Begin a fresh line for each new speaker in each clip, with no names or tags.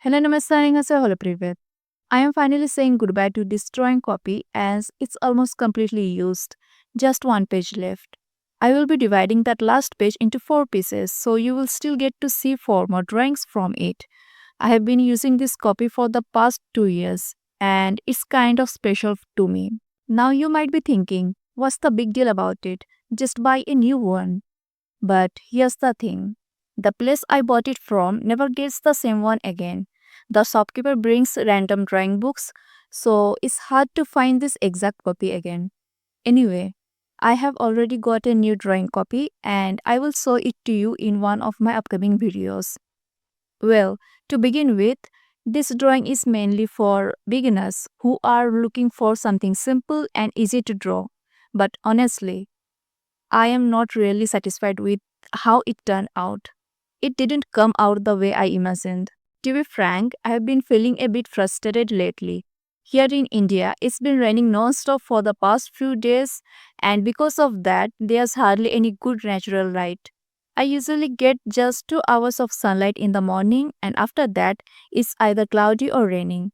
Hello, namaste, annyeonghaseyo, hello, privet. I am finally saying goodbye to this drawing copy as it's almost completely used. Just one page left. I will be dividing that last page into 4 pieces, so you will still get to see 4 more drawings from it. I have been using this copy for the past 2 years, and it's kind of special to me. Now you might be thinking, what's the big deal about it? Just buy a new one. But here's the thing, the place I bought it from never gets the same one again. The shopkeeper brings random drawing books, so it's hard to find this exact copy again. Anyway, I have already got a new drawing copy and I will show it to you in one of my upcoming videos. Well, to begin with, this drawing is mainly for beginners who are looking for something simple and easy to draw. But honestly, I am not really satisfied with how it turned out. It didn't come out the way I imagined. To be frank, I have been feeling a bit frustrated lately. Here in India, it's been raining non-stop for the past few days, and because of that, there's hardly any good natural light. I usually get just 2 hours of sunlight in the morning, and after that, it's either cloudy or raining.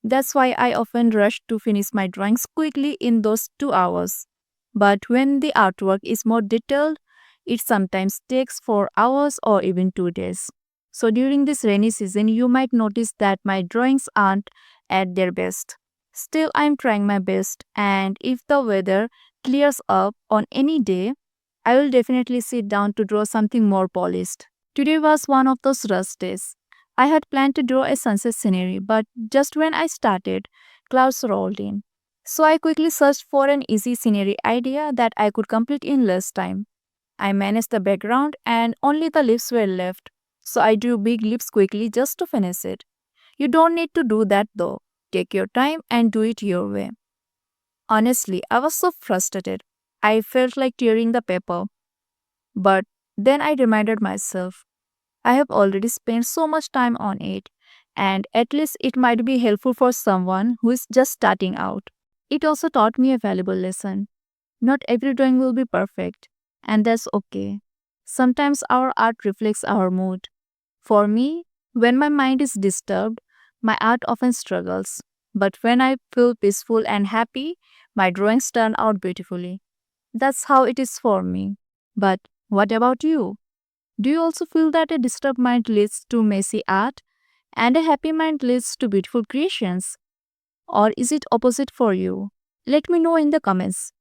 That's why I often rush to finish my drawings quickly in those 2 hours. But when the artwork is more detailed, it sometimes takes 4 hours or even 2 days. So during this rainy season, you might notice that my drawings aren't at their best. Still, I'm trying my best, and if the weather clears up on any day, I will definitely sit down to draw something more polished. Today was one of those rush days. I had planned to draw a sunset scenery, but just when I started, clouds rolled in. So I quickly searched for an easy scenery idea that I could complete in less time. I managed the background and only the leaves were left, so I drew big leaves quickly just to finish it. You don't need to do that though. Take your time and do it your way. Honestly, I was so frustrated. I felt like tearing the paper. But then I reminded myself, I have already spent so much time on it, and at least it might be helpful for someone who is just starting out. It also taught me a valuable lesson. Not every drawing will be perfect, and that's okay. Sometimes our art reflects our mood. For me, when my mind is disturbed, my art often struggles. But when I feel peaceful and happy, my drawings turn out beautifully. That's how it is for me. But what about you? Do you also feel that a disturbed mind leads to messy art and a happy mind leads to beautiful creations? Or is it opposite for you? Let me know in the comments.